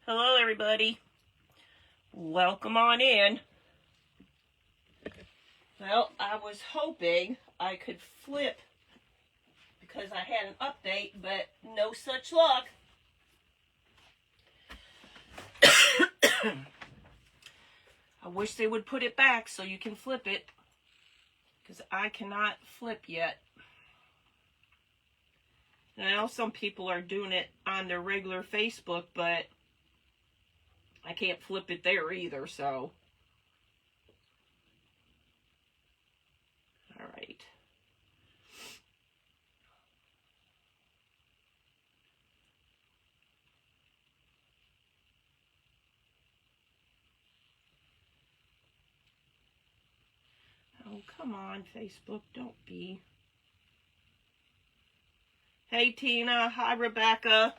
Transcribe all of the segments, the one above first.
Hello everybody. Welcome on in. Well, I was hoping I could flip because I had an update, but no such luck. I wish they would put it back so you can flip it, because I cannot flip yet. And I know some people are doing it on their regular Facebook, but I can't flip it there either, so. All right. Oh, come on, Facebook, don't be. Hey, Tina. Hi, Rebecca.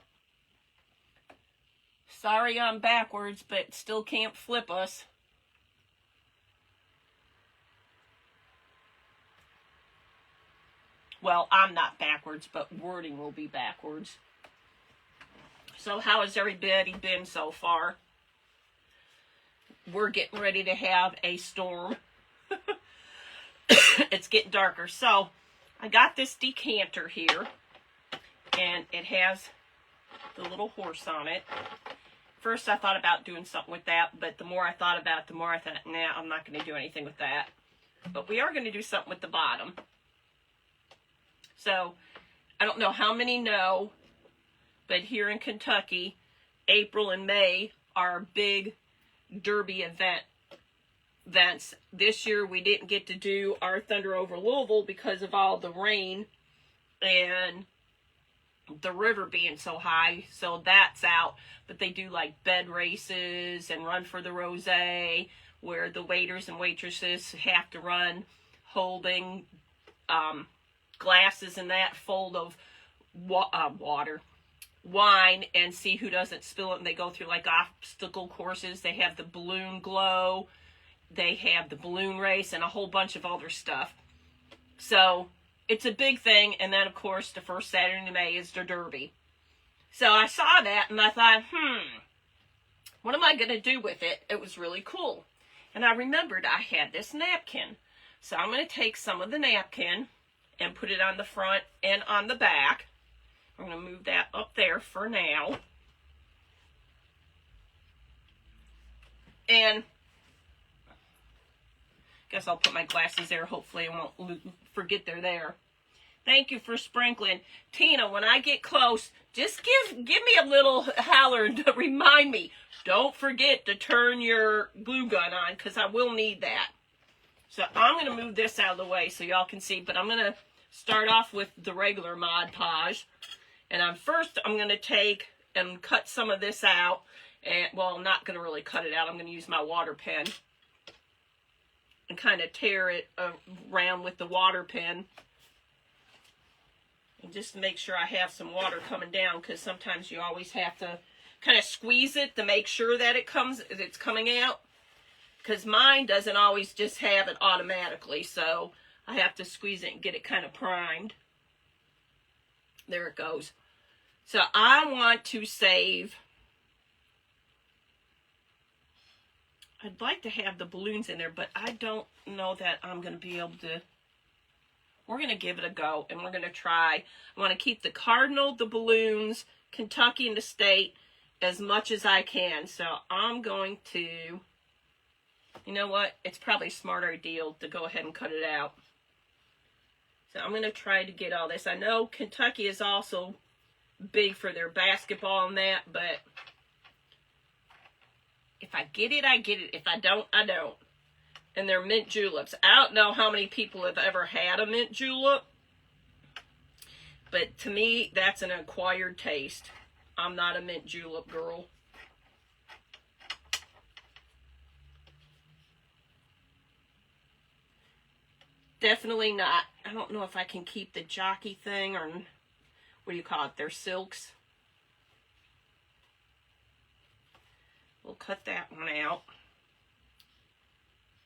Sorry I'm backwards, but still can't flip us. Well, I'm not backwards, but wording will be backwards. So how has everybody been so far? We're getting ready to have a storm. It's getting darker. So I got this decanter here, and it has the little horse on it. First I thought about doing something with that, but the more I thought about it, the more I thought, nah, I'm not going to do anything with that. But we are going to do something with the bottom. So, I don't know how many know, but here in Kentucky, April and May are big derby events. This year we didn't get to do our Thunder over Louisville because of all the rain and the river being so high, so that's out. But they do like bed races and run for the rosé, where the waiters and waitresses have to run holding glasses and that full of wine, and see who doesn't spill it. And they go through like obstacle courses. They have the balloon glow, they have the balloon race, and a whole bunch of other stuff. So it's a big thing. And then of course the first Saturday in May is the derby. So I saw that and I thought, what am I going to do with it? It was really cool. And I remembered I had this napkin. So I'm going to take some of the napkin and put it on the front and on the back. I'm going to move that up there for now. And I guess I'll put my glasses there. Hopefully I won't forget they're there. Thank you for sprinkling. Tina, when I get close, just give me a little holler to remind me. Don't forget to turn your glue gun on, because I will need that. So I'm going to move this out of the way so y'all can see. But I'm going to start off with the regular Mod Podge. And first I'm going to take and cut some of this out. And, well, I'm not going to really cut it out. I'm going to use my water pen and kind of tear it around with the water pen. And just to make sure I have some water coming down, because sometimes you always have to kind of squeeze it to make sure that it's coming out. Because mine doesn't always just have it automatically, so I have to squeeze it and get it kind of primed. There it goes. So I want to save, I'd like to have the balloons in there, but I don't know that I'm going to be able to. We're going to give it a go, and we're going to try. I want to keep the Cardinal, the balloons, Kentucky, and the state as much as I can. So I'm going to, you know what? It's probably a smarter deal to go ahead and cut it out. So I'm going to try to get all this. I know Kentucky is also big for their basketball and that, but if I get it, I get it. If I don't, I don't. And they're mint juleps. I don't know how many people have ever had a mint julep, but to me, that's an acquired taste. I'm not a mint julep girl. Definitely not. I don't know if I can keep the jockey thing, or what do you call it? They're silks. We'll cut that one out.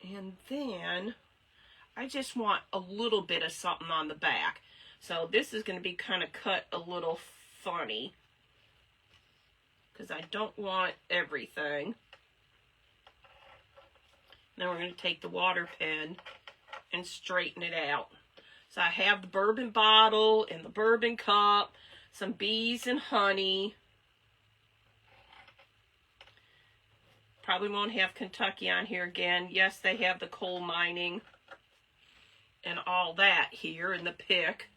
And then I just want a little bit of something on the back. So this is going to be kind of cut a little funny, because I don't want everything. Now we're going to take the water pen and straighten it out. So I have the bourbon bottle and the bourbon cup, some bees and honey. Probably won't have Kentucky on here again. Yes, they have the coal mining and all that here in the pick.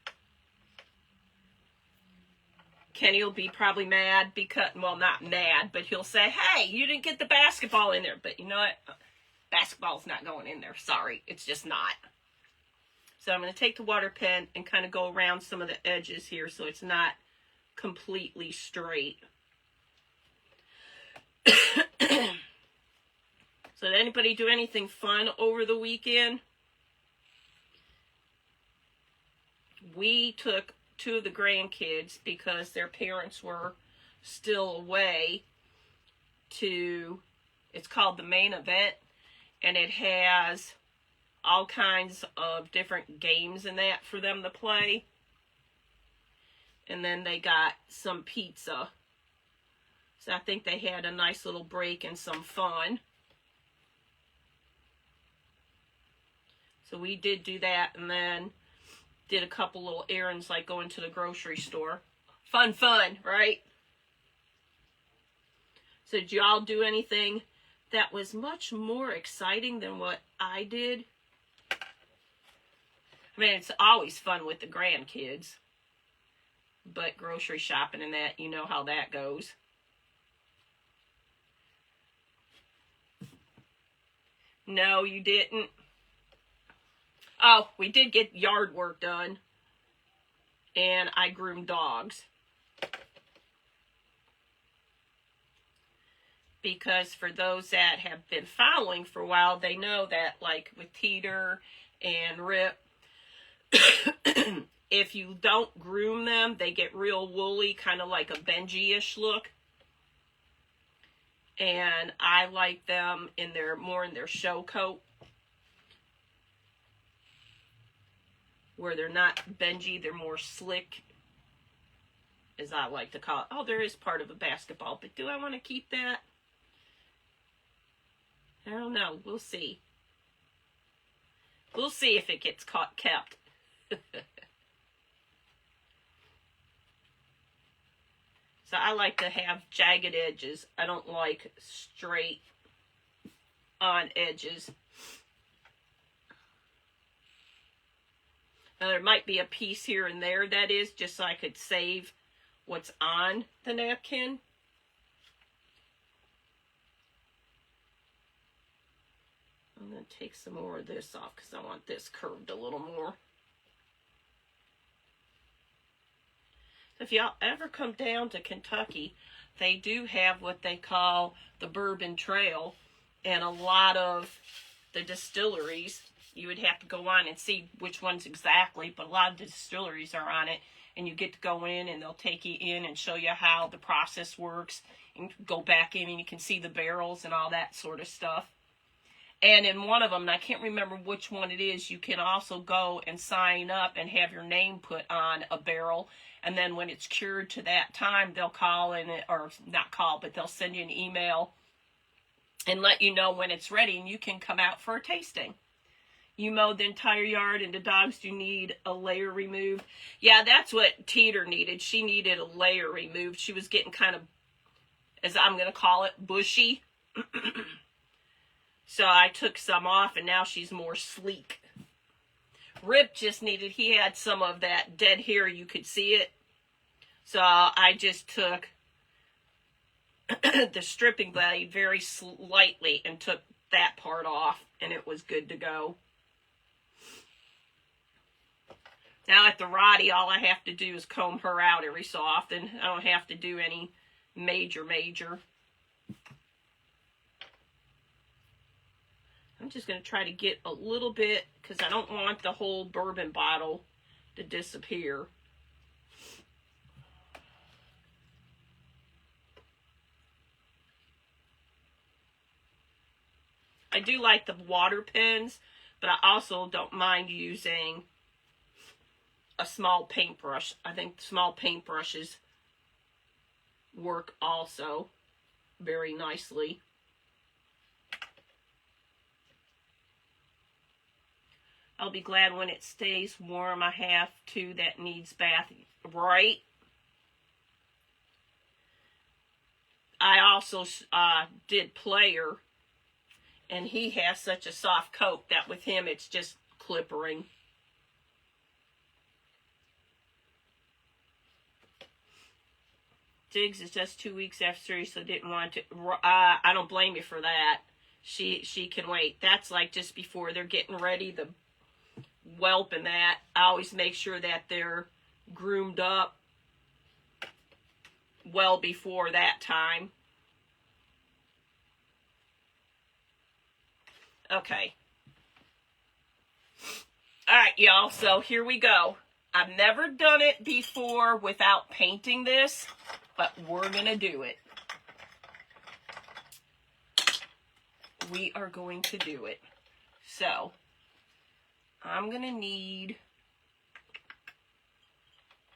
Kenny will be probably mad because, well, not mad, but he'll say, hey, you didn't get the basketball in there. But you know what? Basketball's not going in there. Sorry, it's just not. So I'm going to take the water pen and kind of go around some of the edges here so it's not completely straight. So did anybody do anything fun over the weekend? We took 2 of the grandkids because their parents were still away to, it's called the Main Event, and it has all kinds of different games in that for them to play. And then they got some pizza. So I think they had a nice little break and some fun. So we did do that, and then did a couple little errands like going to the grocery store. Fun, right? So did y'all do anything that was much more exciting than what I did? I mean, it's always fun with the grandkids. But grocery shopping and that, you know how that goes. No, you didn't. Oh, we did get yard work done. And I groomed dogs. Because for those that have been following for a while, they know that, like with Teeter and Rip, if you don't groom them, they get real woolly, kind of like a Benji-ish look. And I like them in their, more in their show coat, where they're not Benji, they're more slick, as I like to call it. Oh, there is part of a basketball, but do I want to keep that? I don't know. We'll see. We'll see if it gets kept. So I like to have jagged edges. I don't like straight on edges. Now there might be a piece here and there that is, just so I could save what's on the napkin. I'm going to take some more of this off because I want this curved a little more. So if y'all ever come down to Kentucky, they do have what they call the Bourbon Trail, and a lot of the distilleries, you would have to go on and see which ones exactly, but a lot of the distilleries are on it, and you get to go in and they'll take you in and show you how the process works, and go back in and you can see the barrels and all that sort of stuff. And in one of them, and I can't remember which one it is, you can also go and sign up and have your name put on a barrel. And then when it's cured to that time, they'll call in, or not call, but they'll send you an email and let you know when it's ready, and you can come out for a tasting. You mowed the entire yard, and the dogs do need a layer removed. Yeah, that's what Teeter needed. She needed a layer removed. She was getting kind of, as I'm going to call it, bushy. So I took some off, and now she's more sleek. Rip just needed, he had some of that dead hair, you could see it. So I just took the stripping blade very slightly and took that part off, and it was good to go. Now at the Roddy, all I have to do is comb her out every so often. I don't have to do any major. I'm just going to try to get a little bit, because I don't want the whole bourbon bottle to disappear. I do like the water pens, but I also don't mind using a small paintbrush. I think small paintbrushes work also very nicely. I'll be glad when it stays warm. I have two that needs bath, right? I also did Player, and he has such a soft coat that with him it's just clippering. Diggs is just 2 weeks after surgery, so didn't want to. I don't blame you for that. She can wait. That's like just before they're getting ready, the whelp and that. I always make sure that they're groomed up well before that time. Okay. All right, y'all. So here we go. I've never done it before without painting this, but we're going to do it. We are going to do it. So, I'm going to need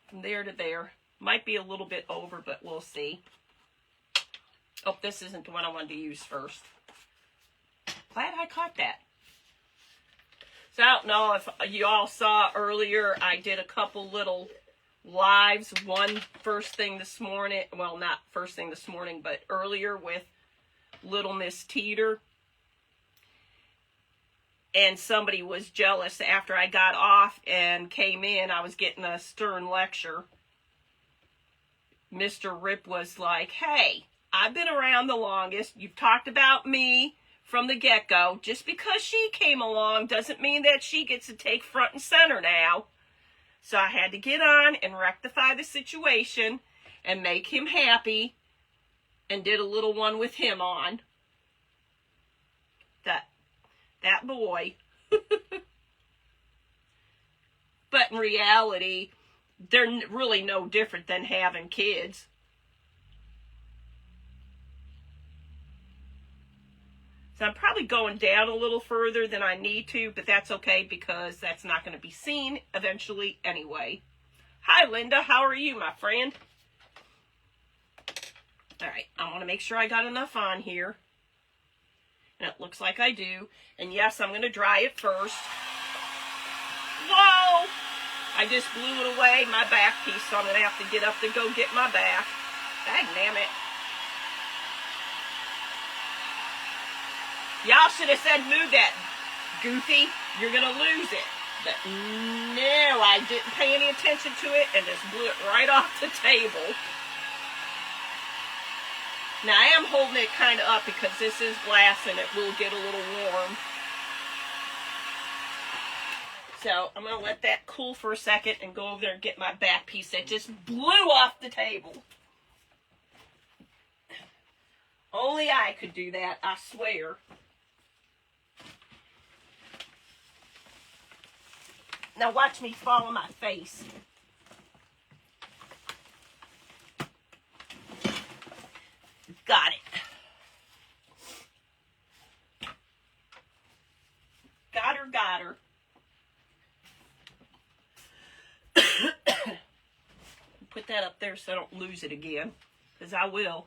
from there to there. Might be a little bit over, but we'll see. Oh, this isn't the one I wanted to use first. Glad I caught that. So I don't know if you all saw earlier, I did a couple little lives. One first thing this morning, well, not first thing this morning, but earlier with Little Miss Teeter. And somebody was jealous after I got off and came in. I was getting a stern lecture. Mr. Rip was like, hey, I've been around the longest. You've talked about me from the get-go. Just because she came along doesn't mean that she gets to take front and center now. So I had to get on and rectify the situation and make him happy, and did a little one with him on. That boy. But in reality, they're really no different than having kids. So I'm probably going down a little further than I need to, but that's okay because that's not going to be seen eventually anyway. Hi, Linda. How are you, my friend? All right. I want to make sure I got enough on here. And it looks like I do. And yes, I'm going to dry it first. Whoa! I just blew it away, my back piece, so I'm going to have to get up to go get my back. Dagnammit. Y'all should have said, move that, Goofy. You're going to lose it. But no, I didn't pay any attention to it and just blew it right off the table. Now, I am holding it kind of up because this is glass and it will get a little warm. So, I'm going to let that cool for a second and go over there and get my back piece that just blew off the table. Only I could do that, I swear. Now, watch me fall on my face. Got it. Got her. Put that up there so I don't lose it again, because I will.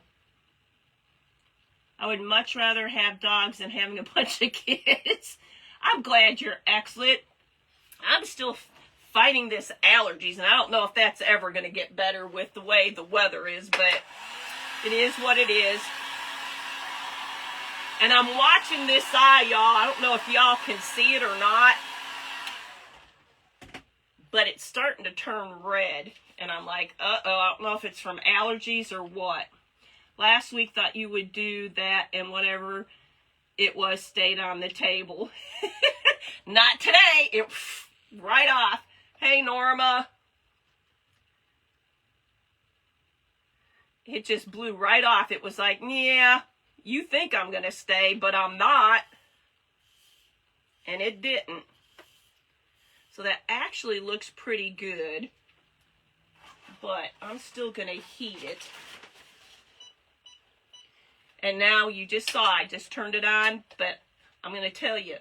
I would much rather have dogs than having a bunch of kids. I'm glad you're excellent. I'm still fighting this allergies, and I don't know if that's ever going to get better with the way the weather is, but it is what it is. And I'm watching this eye, y'all. I don't know if y'all can see it or not, but it's starting to turn red. And I'm like, uh-oh, I don't know if it's from allergies or what. Last week thought you would do that, and whatever it was stayed on the table. Not today. It right off. Hey, Norma. It just blew right off. It was like, yeah, you think I'm going to stay, but I'm not. And it didn't. So that actually looks pretty good. But I'm still going to heat it. And now you just saw, I just turned it on. But I'm going to tell you,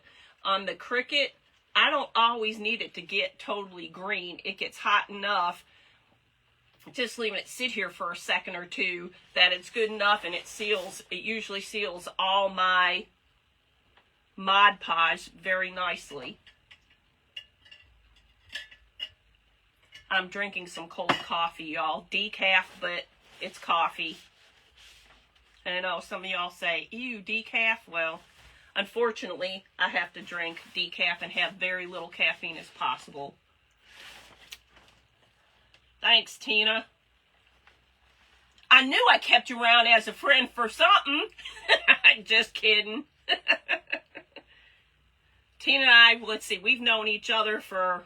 on the Cricut, I don't always need it to get totally green. It gets hot enough just leaving it sit here for a second or two, that it's good enough, and it seals. It usually seals all my Mod Podge very nicely. I'm drinking some cold coffee, y'all. Decaf, but it's coffee. And I know some of y'all say, ew, decaf. Well, unfortunately, I have to drink decaf and have very little caffeine as possible. Thanks, Tina. I knew I kept you around as a friend for something. Just kidding. Tina and I, let's see, we've known each other for,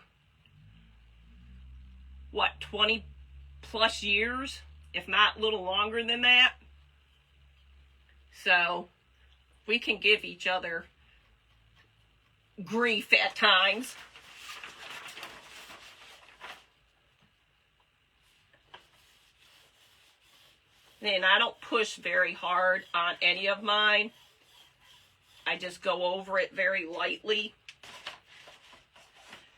what, 20 plus years? If not a little longer than that. So, we can give each other grief at times. And I don't push very hard on any of mine. I just go over it very lightly,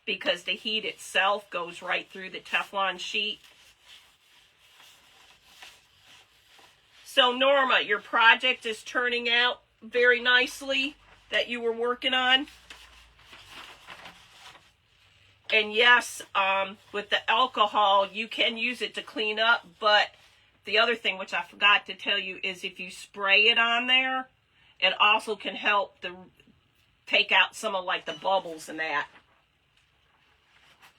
because the heat itself goes right through the Teflon sheet. So Norma, your project is turning out very nicely that you were working on. And yes, with the alcohol, you can use it to clean up, but the other thing, which I forgot to tell you, is if you spray it on there, it also can help take out some of like the bubbles and that.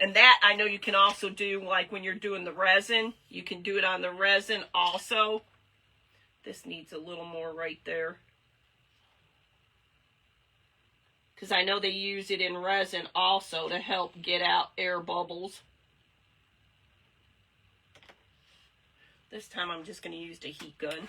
And that I know you can also do, like when you're doing the resin, you can do it on the resin also. This needs a little more right there, because I know they use it in resin also to help get out air bubbles. This time I'm just going to use the heat gun.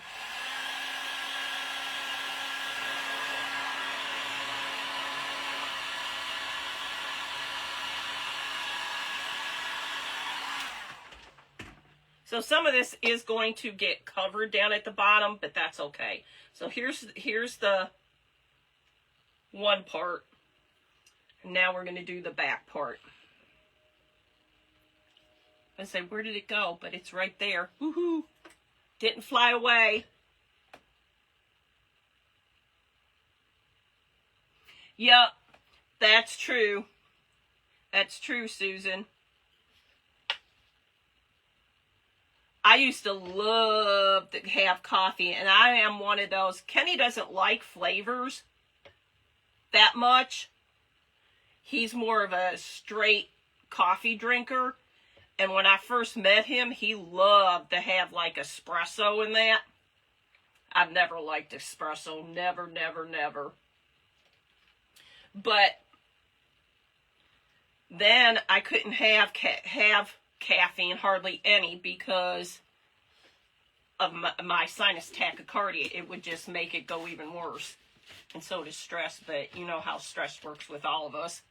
So some of this is going to get covered down at the bottom, but that's okay. So here's the one part. And now we're going to do the back part. I say, where did it go? But it's right there. Woohoo! Didn't fly away. Yep, that's true. That's true, Susan. I used to love to have coffee, and I am one of those. Kenny doesn't like flavors that much. He's more of a straight coffee drinker. And when I first met him, he loved to have like espresso in that. I've never liked espresso. Never, never, never. But then I couldn't have caffeine, hardly any, because of my sinus tachycardia. It would just make it go even worse. And so does stress, but you know how stress works with all of us.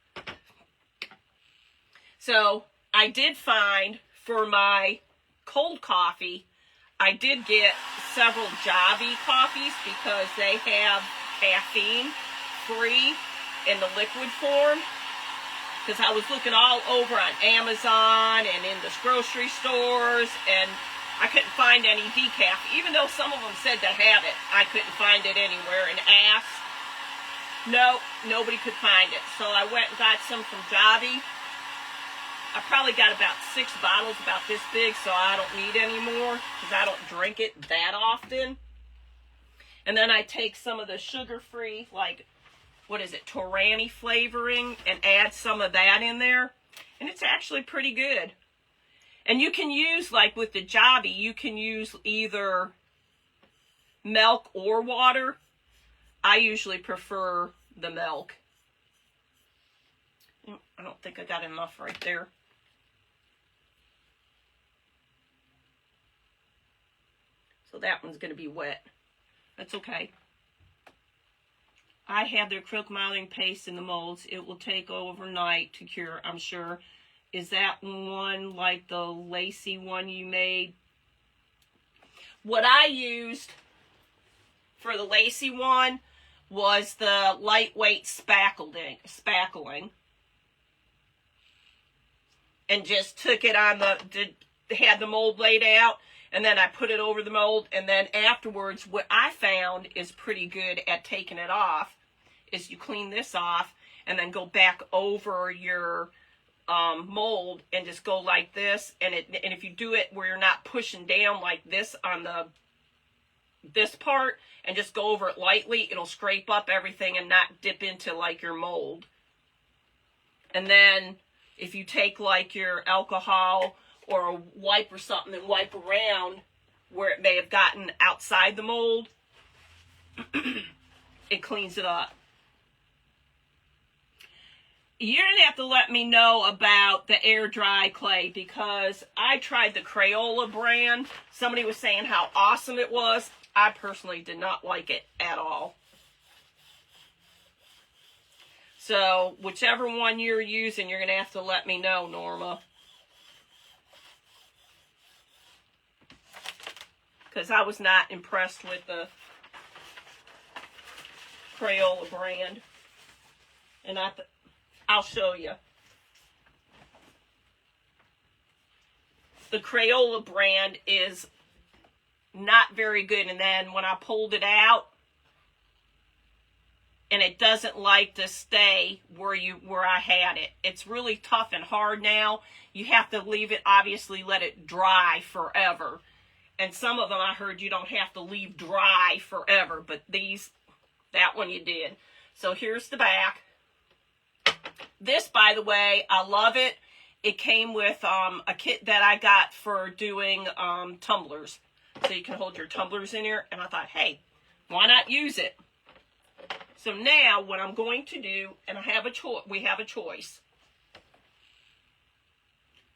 So I did find for my cold coffee, I did get several Javi coffees because they have caffeine free in the liquid form. Because I was looking all over on Amazon and in the grocery stores, and I couldn't find any decaf. Even though some of them said to have it, I couldn't find it anywhere, and asked. No, nobody could find it. So I went and got some from Javi. I probably got about 6 bottles about this big, so I don't need any more, because I don't drink it that often. And then I take some of the sugar-free, like, what is it, Torani flavoring, and add some of that in there. And it's actually pretty good. And you can use, like with the Javi, you can use either milk or water. I usually prefer the milk. I don't think I got enough right there. So that one's going to be wet. That's okay. I have the acrylic modeling paste in the molds. It will take overnight to cure, I'm sure. Is that one like the lacy one you made? What I used for the lacy one was the lightweight spackling. And just took it on had the mold laid out, and then I put it over the mold, and then afterwards, what I found is pretty good at taking it off is you clean this off and then go back over your mold and just go like this, and if you do it where you're not pushing down like this on this part and just go over it lightly, it'll scrape up everything and not dip into like your mold. And then if you take like your alcohol or a wipe or something and wipe around where it may have gotten outside the mold, it cleans it up. You're going to have to let me know about the air dry clay, because I tried the Crayola brand. Somebody was saying how awesome it was. I personally did not like it at all. So whichever one you're using, you're going to have to let me know, Norma. Because I was not impressed with the Crayola brand. And I'll show you. The Crayola brand is not very good. And then when I pulled it out, and it doesn't like to stay where I had it. It's really tough and hard now. You have to leave it, obviously let it dry forever. And some of them I heard you don't have to leave dry forever, but that one you did. So here's the back. This, by the way, I love it. It came with a kit that I got for doing tumblers. So you can hold your tumblers in here. And I thought, hey, why not use it? So now what I'm going to do, and we have a choice.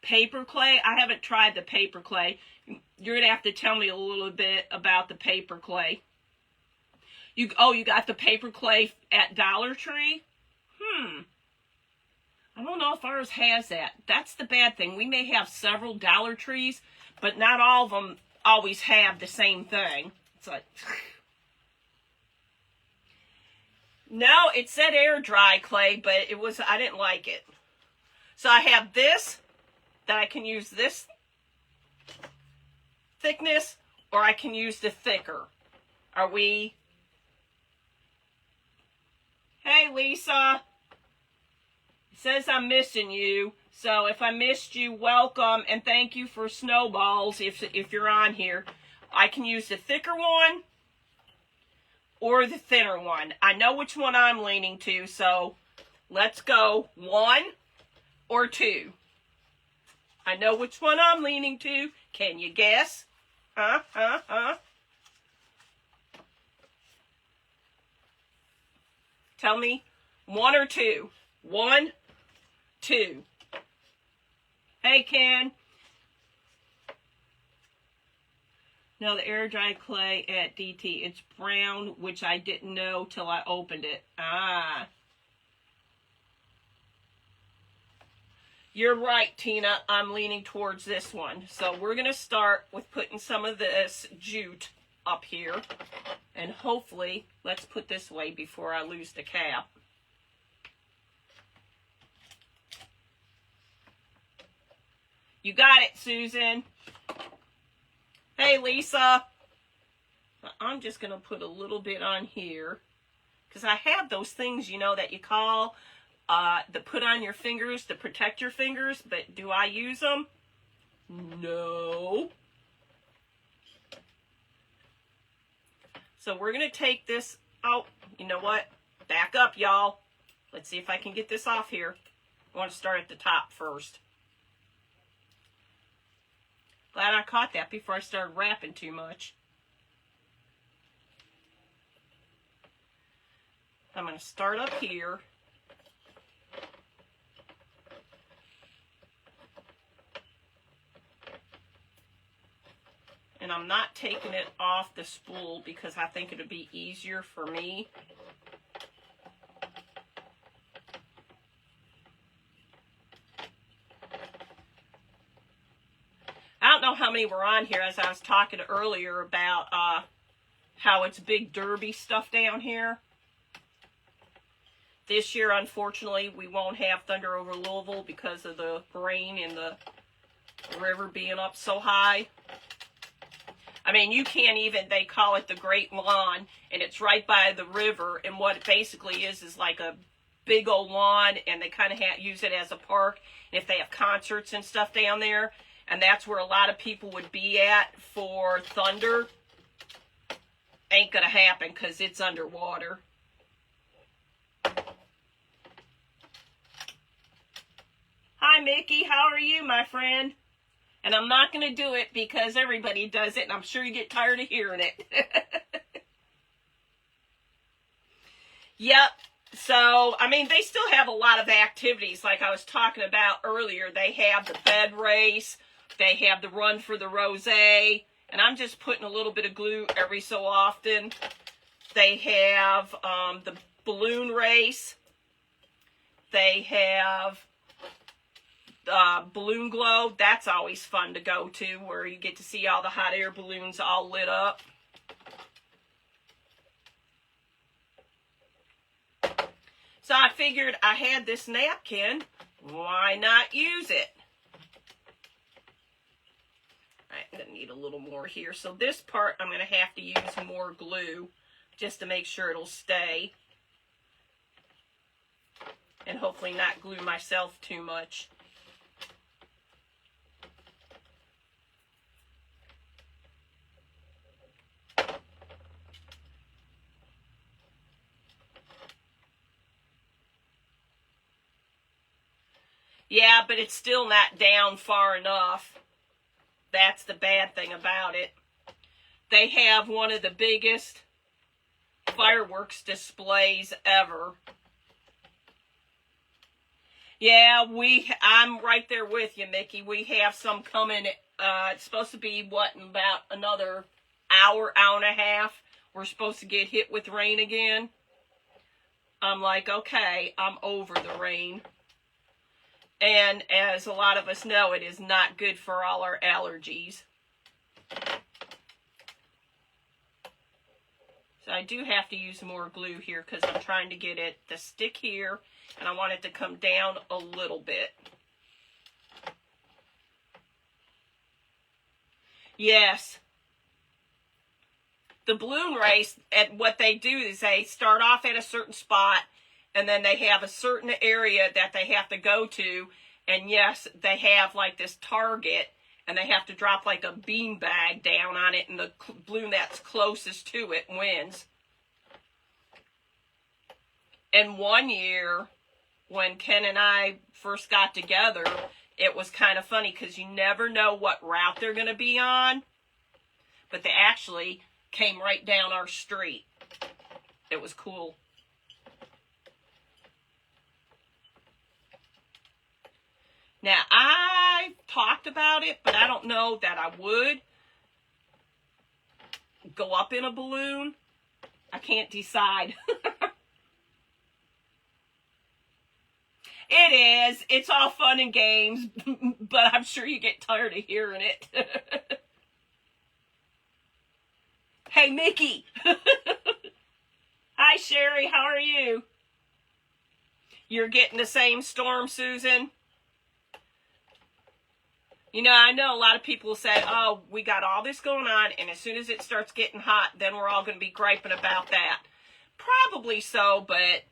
Paper clay. I haven't tried the paper clay. You're going to have to tell me a little bit about the paper clay. You got the paper clay at Dollar Tree? I don't know if ours has that. That's the bad thing. We may have several Dollar Trees, but not all of them always have the same thing. It's like... No, it said air dry clay, but I didn't like it. So I have this, that I can use this thickness, or I can use the thicker. Are we... Hey, Lisa. It says I'm missing you. So if I missed you, welcome, and thank you for snowballs if you're on here. I can use the thicker one or the thinner one. I know which one I'm leaning to, so let's go 1 or 2. I know which one I'm leaning to. Can you guess? Tell me 1 or 2. 1, 2. Hey, Ken. No, the air dry clay at DT. It's brown, which I didn't know till I opened it. You're right, Tina. I'm leaning towards this one. So we're going to start with putting some of this jute up here. And hopefully, let's put this away before I lose the cap. You got it, Susan. Hey, Lisa. I'm just going to put a little bit on here. Because I have those things, that you call, that put on your fingers to protect your fingers. But do I use them? No. So we're going to take this out. You know what? Back up, y'all. Let's see if I can get this off here. I want to start at the top first. Glad I caught that before I started wrapping too much. I'm going to start up here. And I'm not taking it off the spool because I think it'll be easier for me. I don't know how many were on here, as I was talking earlier about how it's big derby stuff down here. This year, unfortunately, we won't have Thunder over Louisville because of the rain and the The river being up so high. I mean, you can't even, they call it the Great Lawn, and it's right by the river, and what it basically is like a big old lawn, and they kind of use it as a park, and if they have concerts and stuff down there, and that's where a lot of people would be at for Thunder, ain't gonna happen because it's underwater. Hi, Mickey. How are you, my friend? And I'm not going to do it because everybody does it, and I'm sure you get tired of hearing it. Yep. So, I mean, they still have a lot of activities like I was talking about earlier. They have the bed race. They have the run for the rosé. And I'm just putting a little bit of glue every so often. They have the balloon race. They have balloon glow. That's always fun to go to, where you get to see all the hot air balloons all lit up. So I figured I had this napkin, why not use it? I'm going to need a little more here. So this part I'm going to have to use more glue just to make sure it'll stay. And hopefully not glue myself too much. Yeah, but it's still not down far enough. That's the bad thing about it. They have one of the biggest fireworks displays ever. Yeah, I'm right there with you, Mickey. We have some coming. It's supposed to be, what, in about another hour, hour and a half. We're supposed to get hit with rain again. I'm like, okay, I'm over the rain. And as a lot of us know, it is not good for all our allergies. So I do have to use more glue here because I'm trying to get it to stick here, and I want it to come down a little bit. Yes. The balloon race, and what they do is they start off at a certain spot, and then they have a certain area that they have to go to. And yes, they have like this target, and they have to drop like a bean bag down on it, and the balloon that's closest to it wins. And one year, when Ken and I first got together, it was kind of funny because you never know what route they're going to be on. But they actually came right down our street. It was cool. Now, I talked about it, but I don't know that I would go up in a balloon. I can't decide. It is. It's all fun and games, but I'm sure you get tired of hearing it. Hey, Mickey. Hi, Sherry. How are you? You're getting the same storm, Susan? You know, I know a lot of people say, oh, we got all this going on, and as soon as it starts getting hot, then we're all going to be griping about that. Probably so, but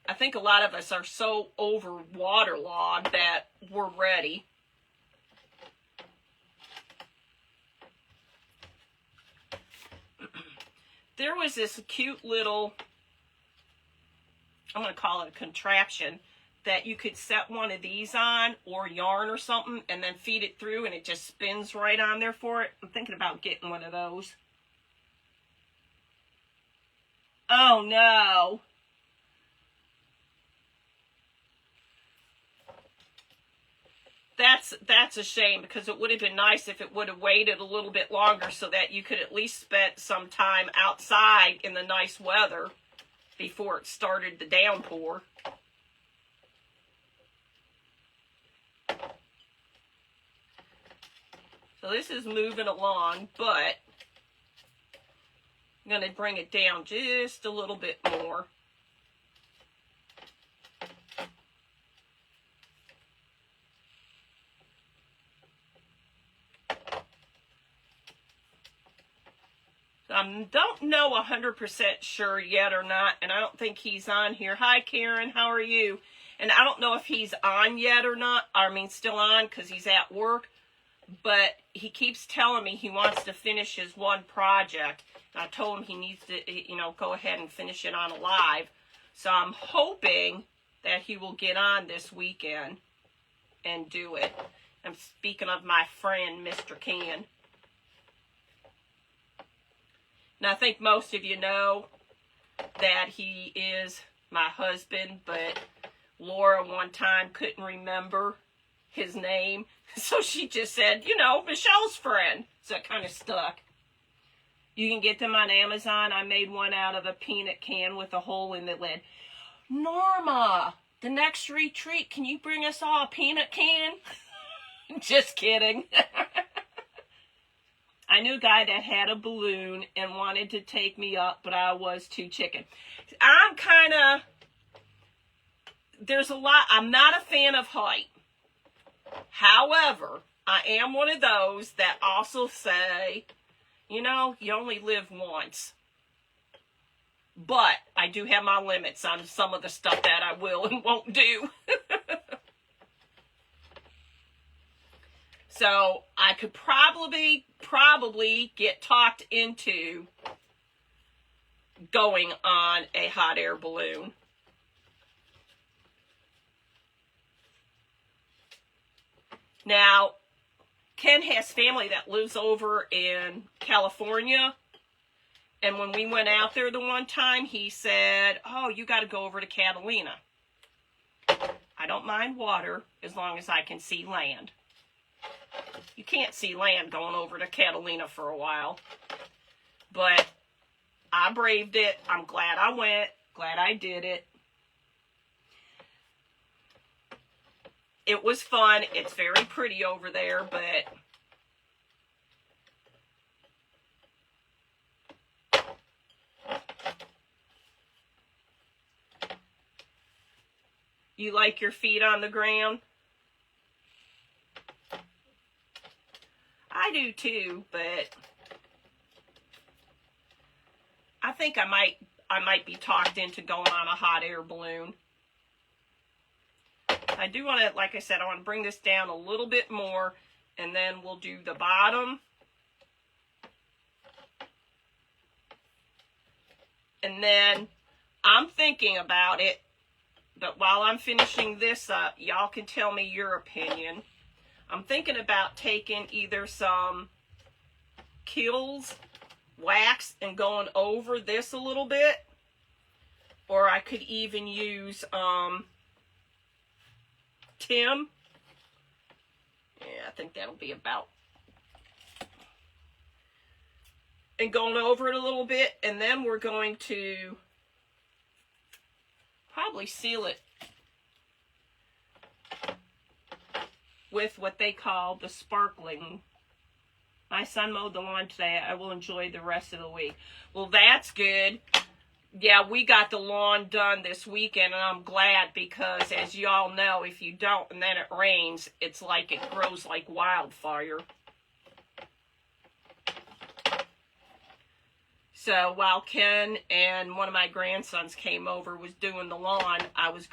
I think a lot of us are so over waterlogged that we're ready. There was this cute little, I'm going to call it a contraption, that you could set one of these on, or yarn or something, and then feed it through, and it just spins right on there for it. I'm thinking about getting one of those. Oh, no. That's a shame, because it would have been nice if it would have waited a little bit longer so that you could at least spend some time outside in the nice weather before it started the downpour. So this is moving along, but I'm going to bring it down just a little bit more. I don't know 100% sure yet or not, and I don't think he's on here. Hi, Karen. How are you? And I don't know if he's on yet or not. I mean, still on because he's at work. But he keeps telling me he wants to finish his one project. And I told him he needs to, you know, go ahead and finish it on a live. So I'm hoping that he will get on this weekend and do it. I'm speaking of my friend, Mr. Can. Now, I think most of you know that he is my husband, but Laura one time couldn't remember his name, so she just said, you know, Michelle's friend. So it kind of stuck. You can get them on Amazon. I made one out of a peanut can with a hole in the lid. Norma, the next retreat, can you bring us all a peanut can? Just kidding. I knew a guy that had a balloon and wanted to take me up, but I was too chicken. I'm kind of, there's a lot, I'm not a fan of height. However, I am one of those that also say, you know, you only live once. But I do have my limits on some of the stuff that I will and won't do. So I could probably get talked into going on a hot air balloon. Now, Ken has family that lives over in California. And when we went out there the one time, he said, oh, you got to go over to Catalina. I don't mind water as long as I can see land. You can't see land going over to Catalina for a while. But I braved it. I'm glad I went. Glad I did it. It was fun. It's very pretty over there, but you like your feet on the ground? I do too, but I think I might be talked into going on a hot air balloon. I do want to, like I said, I want to bring this down a little bit more, and then we'll do the bottom. And then I'm thinking about it, but while I'm finishing this up, y'all can tell me your opinion. I'm thinking about taking either some Kills wax and going over this a little bit, or I could even use Tim. Yeah, I think that'll be about. And going over it a little bit, and then we're going to probably seal it with what they call the sparkling. My son mowed the lawn today. I will enjoy the rest of the week. Well, that's good. Yeah, we got the lawn done this weekend, and I'm glad because, as y'all know, if you don't and then it rains, it's like it grows like wildfire. So while Ken and one of my grandsons came over, was doing the lawn, I was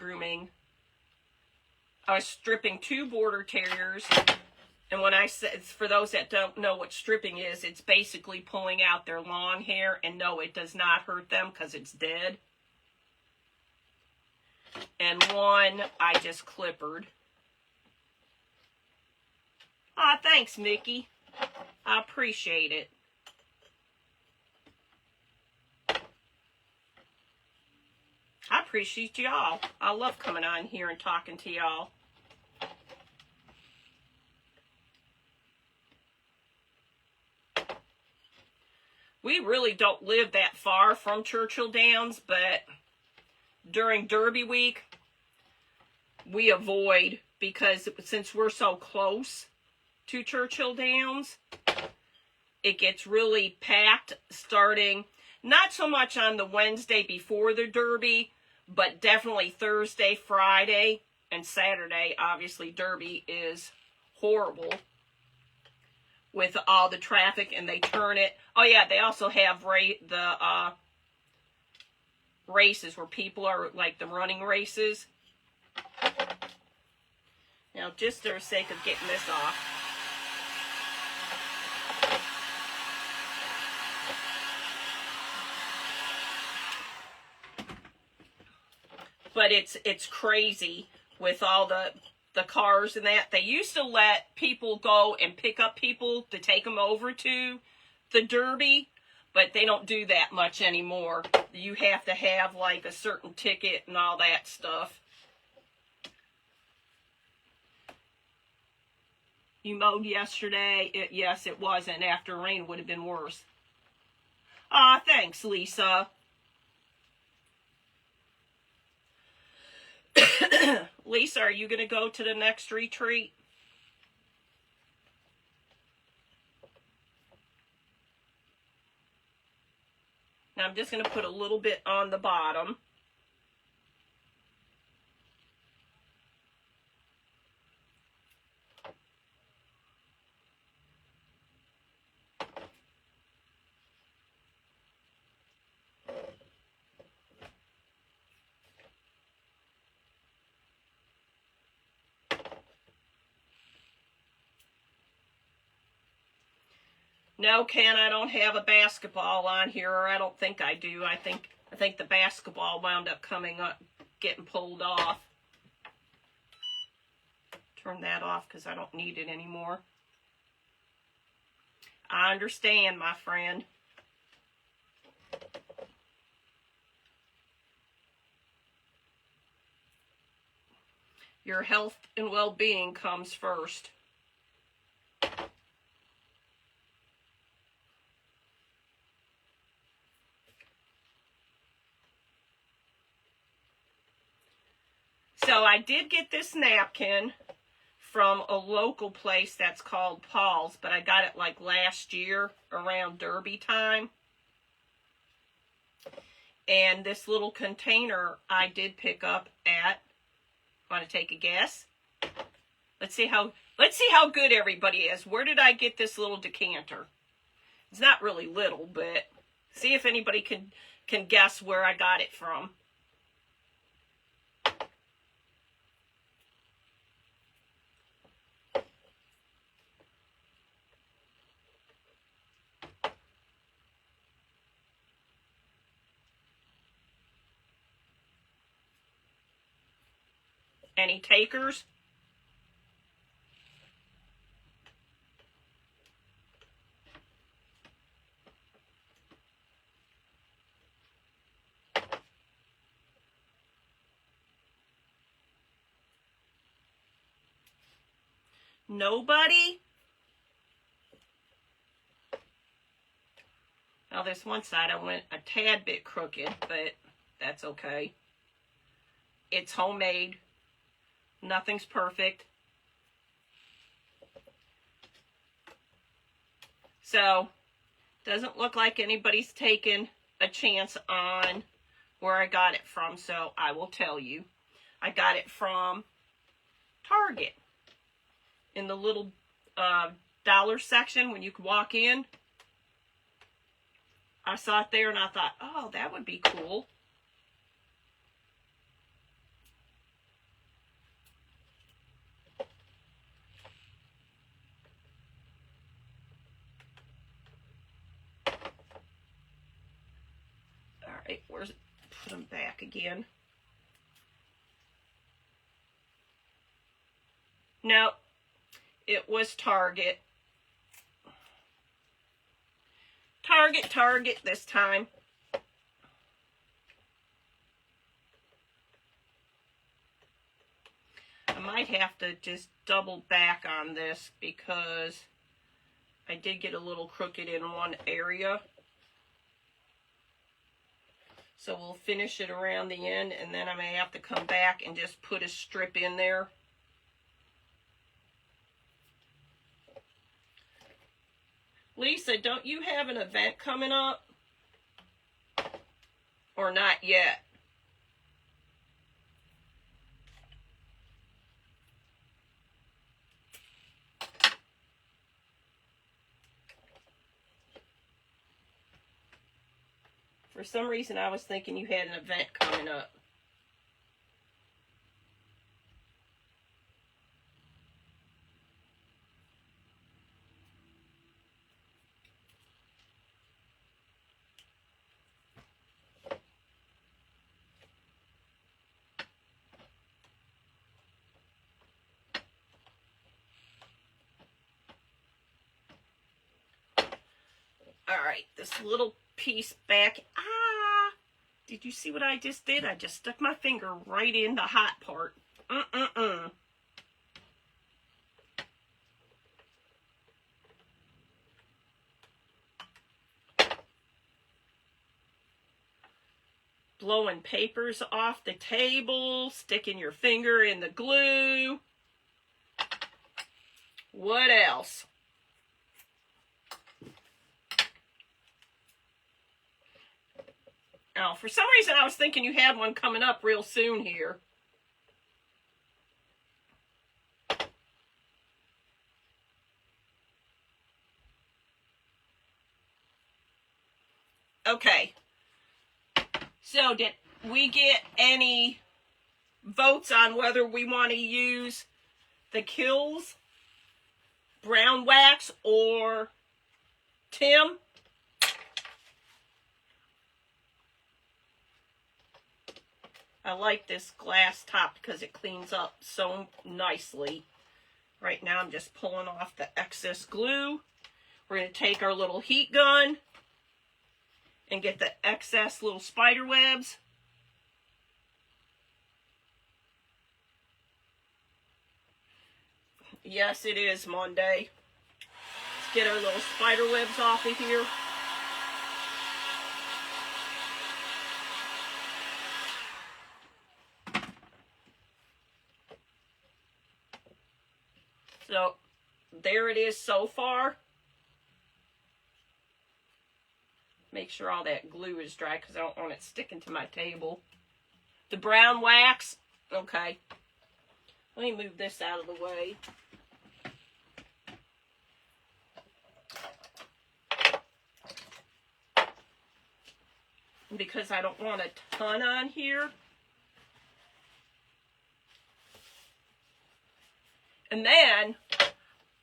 stripping 2 border terriers. And when I said, for those that don't know what stripping is, it's basically pulling out their long hair. And no, it does not hurt them because it's dead. And one I just clippered. Ah, thanks, Mickey. I appreciate it. I appreciate y'all. I love coming on here and talking to y'all. We really don't live that far from Churchill Downs, but during Derby week, we avoid, because since we're so close to Churchill Downs, it gets really packed starting, not so much on the Wednesday before the Derby, but definitely Thursday, Friday, and Saturday. Obviously, Derby is horrible. with all the traffic, and they turn it. Oh yeah, they also have the races where people are like the running races. Now, just for the sake of getting this off. But it's crazy with all the cars and that. They used to let people go and pick up people to take them over to the Derby, but they don't do that much anymore. You have to have like a certain ticket and all that stuff. You mowed yesterday? Yes, it wasn't. After rain, it would have been worse. Ah, thanks, Lisa. Lisa, are you going to go to the next retreat? Now I'm just going to put a little bit on the bottom. No, Ken, I don't have a basketball on here, or I don't think I do. I think the basketball wound up coming up, getting pulled off. Turn that off because I don't need it anymore. I understand, my friend. Your health and well-being comes first. So I did get this napkin from a local place that's called Paul's, but I got it like last year around Derby time. And this little container I did pick up at, want to take a guess? Let's see how good everybody is. Where did I get this little decanter? It's not really little, but see if anybody can guess where I got it from. Any takers? Nobody? Now this one side I went a tad bit crooked, but that's okay. It's homemade. Nothing's perfect. So, doesn't look like anybody's taken a chance on where I got it from, so I will tell you. I got it from Target. In the little dollar section when you could walk in. I saw it there and I thought, oh, that would be cool. All right, where's it? Put them back again. No, it was Target. Target this time. I might have to just double back on this because I did get a little crooked in one area. So we'll finish it around the end, and then I may have to come back and just put a strip in there. Lisa, don't you have an event coming up? Or not yet? some reason I was thinking you had an event coming up. All right, this little piece back. Ah, did you see what I just did? I just stuck my finger right in the hot part. Blowing papers off the table, sticking your finger in the glue. What else? Oh, for some reason I was thinking you had one coming up real soon here. Okay. So did we get any votes on whether we want to use the Kills brown wax or Tim? I like this glass top because it cleans up so nicely. Right now I'm just pulling off the excess glue. We're going to take our little heat gun and get the excess little spider webs. Yes, it is Monday. Let's get our little spider webs off of here. So, there it is so far. Make sure all that glue is dry because I don't want it sticking to my table. The brown wax. Okay. Let me move this out of the way. Because I don't want a ton on here. And then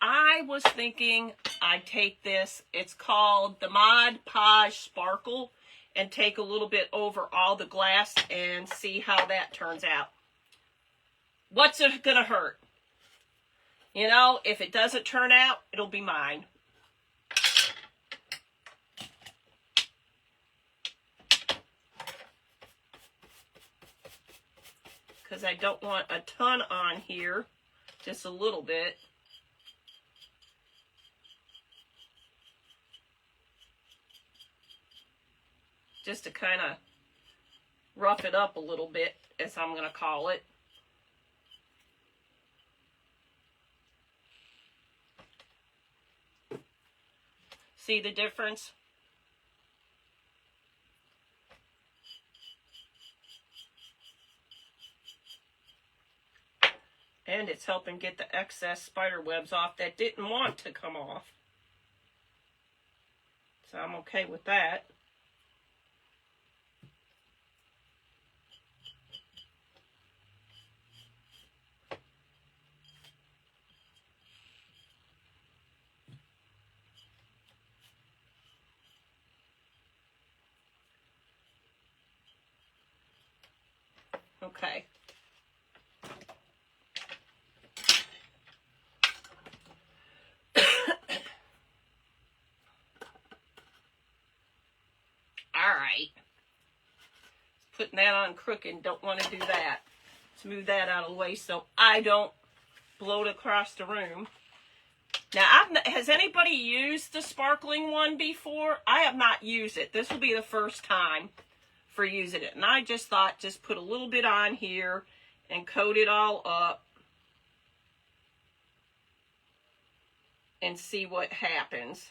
I was thinking I'd take this, it's called the Mod Podge Sparkle, and take a little bit over all the glass and see how that turns out. What's it gonna hurt? You know, if it doesn't turn out, it'll be mine. Because I don't want a ton on here. Just a little bit. Just to kind of rough it up a little bit, as I'm going to call it. See the difference? And it's helping get the excess spider webs off that didn't want to come off. So I'm okay with that. Okay. Alright. Putting that on crooked, don't want to do that. Let's move that out of the way so I don't blow it across the room. Now, has anybody used the sparkling one before? I have not used it. This will be the first time for using it. And I just thought, just put a little bit on here and coat it all up and see what happens.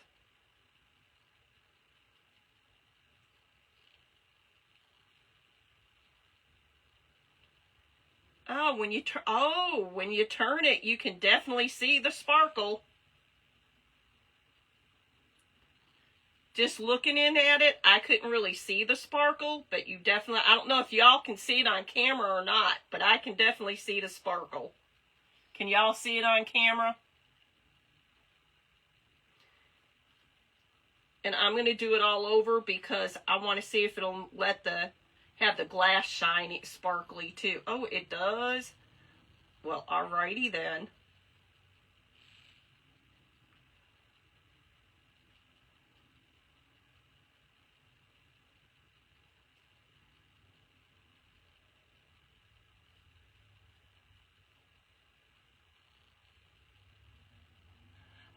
Oh, when you turn it, you can definitely see the sparkle. Just looking in at it, I couldn't really see the sparkle, but you definitely, I don't know if y'all can see it on camera or not, but I can definitely see the sparkle. Can y'all see it on camera? And I'm going to do it all over because I want to see if it'll have the glass shiny, sparkly too. Oh, it does? Well, alrighty then.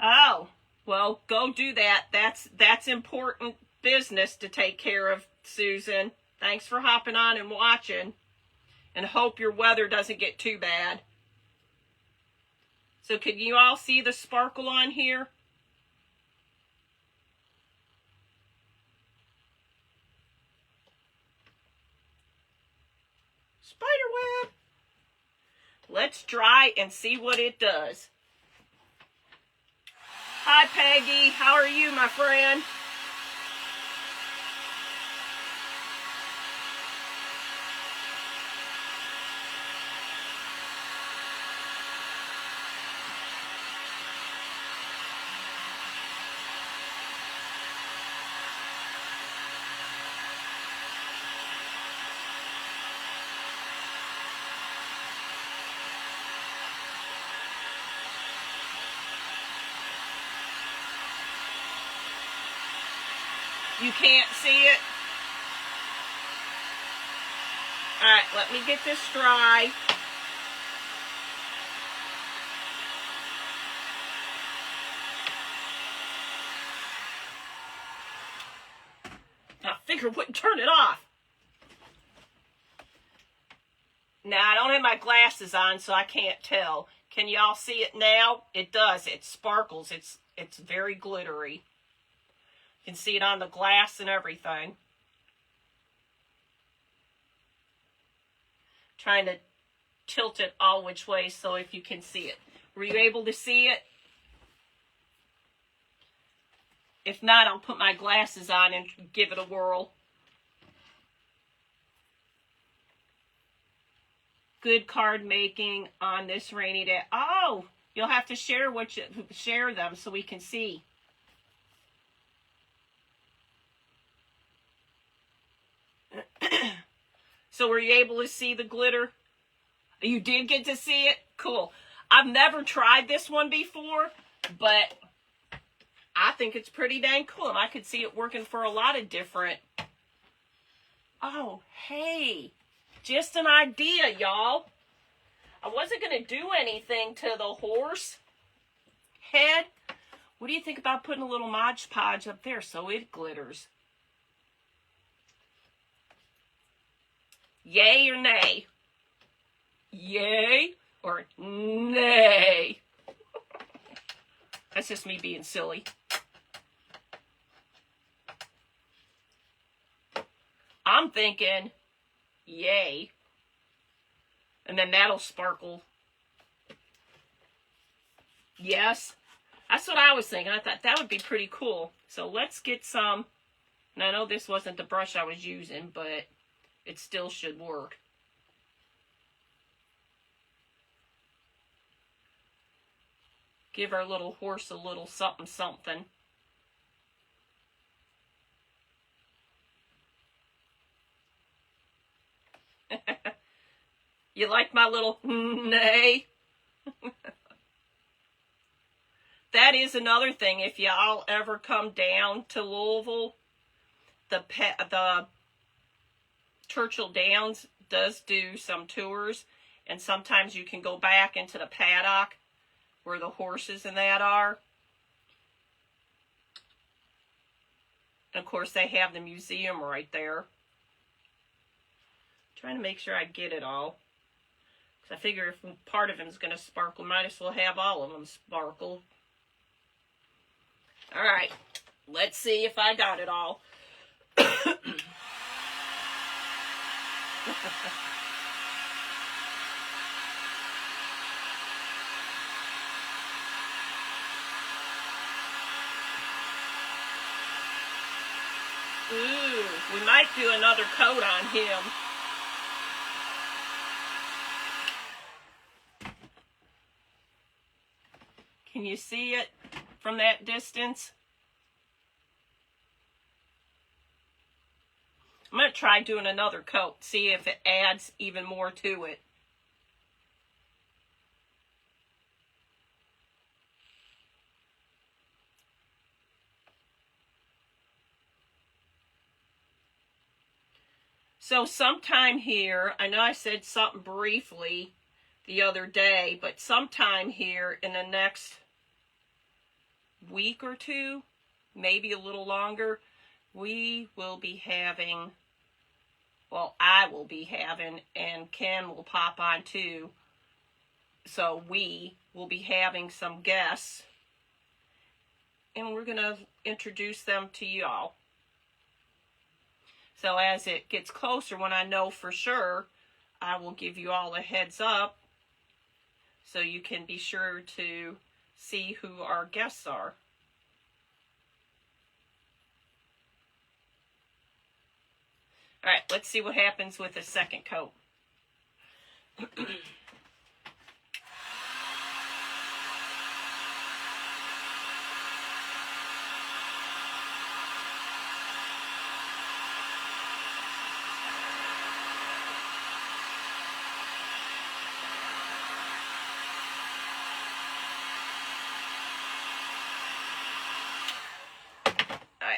Oh, well, go do that. That's important business to take care of, Susan. Thanks for hopping on and watching. And hope your weather doesn't get too bad. So can you all see the sparkle on here? Spiderweb. Let's try and see what it does. Hi, Peggy. How are you, my friend? You can't see it? Alright, let me get this dry. I figured wouldn't turn it off. Now, I don't have my glasses on, so I can't tell. Can y'all see it now? It does. It sparkles. It's very glittery. You can see it on the glass and everything. Trying to tilt it all which way so if you can see it. Were you able to see it? If not, I'll put my glasses on and give it a whirl. Good card making on this rainy day. Oh, you'll have to share them so we can see. So were you able to see the glitter? You did get to see it? Cool. I've never tried this one before, but I think it's pretty dang cool. And I could see it working for a lot of different... Oh, hey. Just an idea, y'all. I wasn't going to do anything to the horse head. What do you think about putting a little Mod Podge up there so it glitters? Yay or nay? Yay or nay? That's just me being silly. I'm thinking yay. And then that'll sparkle. Yes. That's what I was thinking. I thought that would be pretty cool. So let's get some. And I know this wasn't the brush I was using, but it still should work. Give our little horse a little something something. You like my little nay? That is another thing. If y'all ever come down to Louisville, the Churchill Downs does do some tours, and sometimes you can go back into the paddock where the horses and that are. And of course they have the museum right there. Trying to make sure I get it all. Because I figure if part of them is going to sparkle, might as well have all of them sparkle. Alright, let's see if I got it all. We might do another coat on him. Can you see it from that distance? I'm going to try doing another coat, see if it adds even more to it. So sometime here, I know I said something briefly the other day, but sometime here in the next week or two, maybe a little longer, we will be having, well, I will be having, and Ken will pop on too. So we will be having some guests, and we're going to introduce them to y'all. So as it gets closer, when I know for sure, I will give you all a heads up so you can be sure to see who our guests are. All right, let's see what happens with the second coat.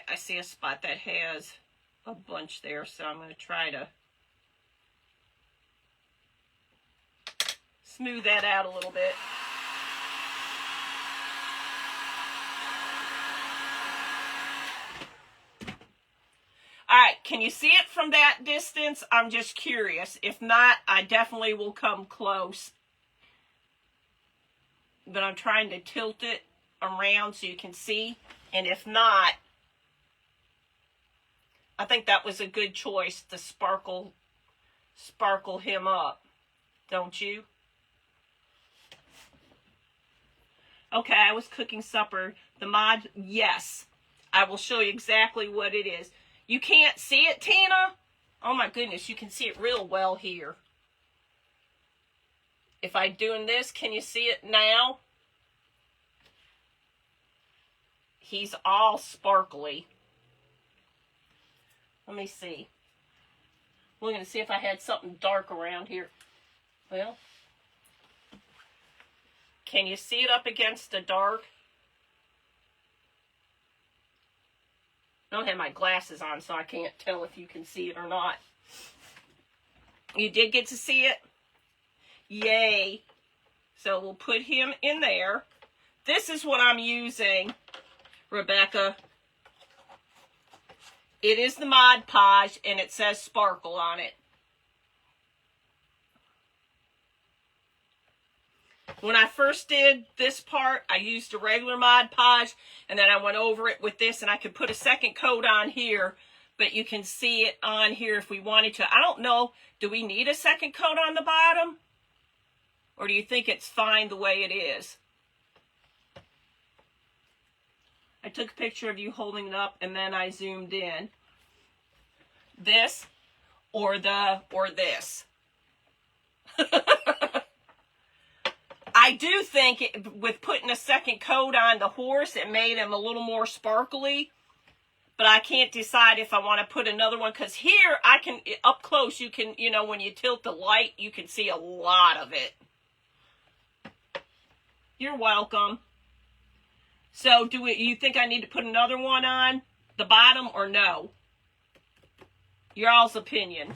I see a spot that has a bunch there, so I'm going to try to smooth that out a little bit. All right, can you see it from that distance? I'm just curious. If not, I definitely will come close. But I'm trying to tilt it around so you can see. And if not, I think that was a good choice to sparkle him up. Don't you? Okay, I was cooking supper. The mod, yes. I will show you exactly what it is. You can't see it, Tina? Oh my goodness, you can see it real well here. If I'm doing this, can you see it now? He's all sparkly. Let me see. We're going to see if I had something dark around here. Well, can you see it up against the dark? I don't have my glasses on, so I can't tell if you can see it or not. You did get to see it? Yay. So we'll put him in there. This is what I'm using, Rebecca. It is the Mod Podge, and it says Sparkle on it. When I first did this part, I used a regular Mod Podge, and then I went over it with this, and I could put a second coat on here, but you can see it on here if we wanted to. I don't know, do we need a second coat on the bottom? Or do you think it's fine the way it is? I took a picture of you holding it up, and then I zoomed in. This or this. I do think with putting a second coat on the horse, it made him a little more sparkly. But I can't decide if I want to put another one, because here I can, up close, you can, you know, when you tilt the light, you can see a lot of it. You're welcome. So you think I need to put another one on the bottom or no? Your all's opinion.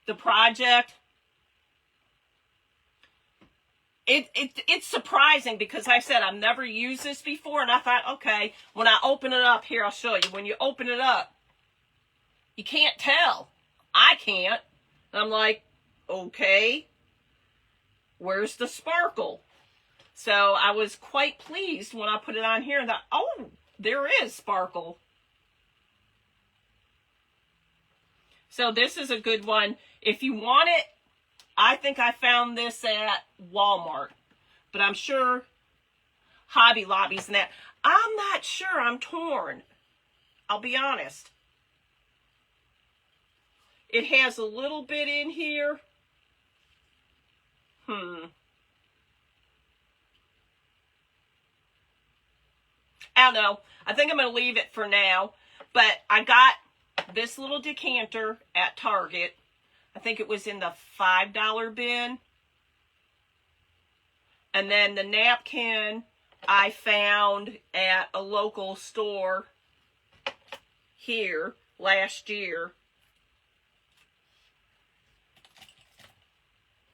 The project. It's surprising because I said I've never used this before, and I thought, okay, when I open it up, here I'll show you. When you open it up, you can't tell. I can't. I'm like, okay, where's the sparkle? So I was quite pleased when I put it on here and thought, oh, there is sparkle. So this is a good one. If you want it, I think I found this at Walmart. but I'm sure Hobby Lobby's and that. I'm not sure. I'm torn. I'll be honest. It has a little bit in here. I don't know. I think I'm going to leave it for now. But I got this little decanter at Target. I think it was in the $5 bin. And then the napkin I found at a local store here last year.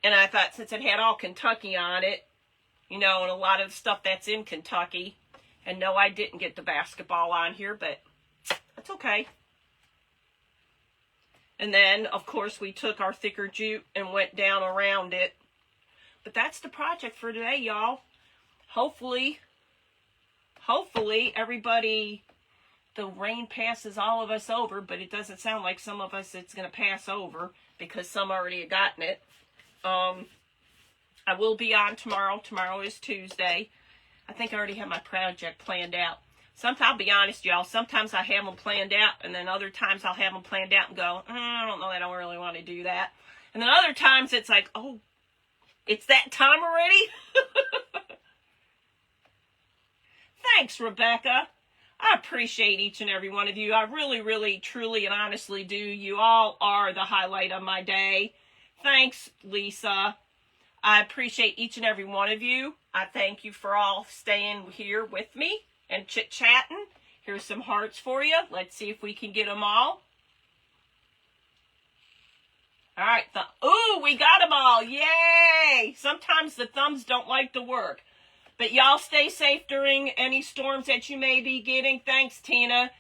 And I thought, since it had all Kentucky on it, you know, and a lot of stuff that's in Kentucky. And no, I didn't get the basketball on here, but that's okay. And then, of course, we took our thicker jute and went down around it. But that's the project for today, y'all. Hopefully, everybody, the rain passes all of us over, but it doesn't sound like some of us it's going to pass over because some already have gotten it. I will be on tomorrow. Tomorrow is Tuesday. I think I already have my project planned out. Sometimes, I'll be honest, y'all, sometimes I have them planned out, and then other times I'll have them planned out and go, I don't know, I don't really want to do that. And then other times it's like, oh, it's that time already? Thanks, Rebecca. I appreciate each and every one of you. I really, really, truly, and honestly do. You all are the highlight of my day. Thanks, Lisa. I appreciate each and every one of you. I thank you for all staying here with me and chit-chatting. Here's some hearts for you. Let's see if we can get them all. All right. Ooh, we got them all. Yay! Sometimes the thumbs don't like to work. But y'all stay safe during any storms that you may be getting. Thanks, Tina.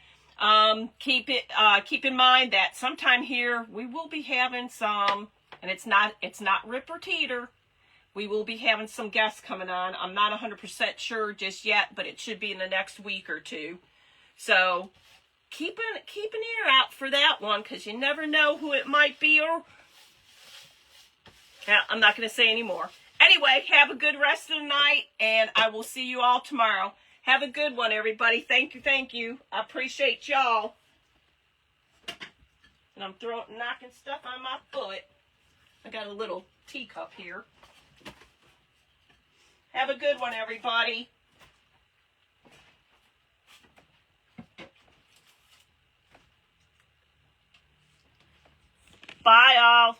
Keep in mind that sometime here we will be having some, and it's not Rip or Teeter. We will be having some guests coming on. I'm not 100% sure just yet, but it should be in the next week or two. So keep an ear out for that one, because you never know who it might be. Or I'm not going to say any more. Anyway, have a good rest of the night, and I will see you all tomorrow. Have a good one, everybody. Thank you. I appreciate y'all. And I'm knocking stuff on my foot. I got a little teacup here. Have a good one, everybody. Bye, all.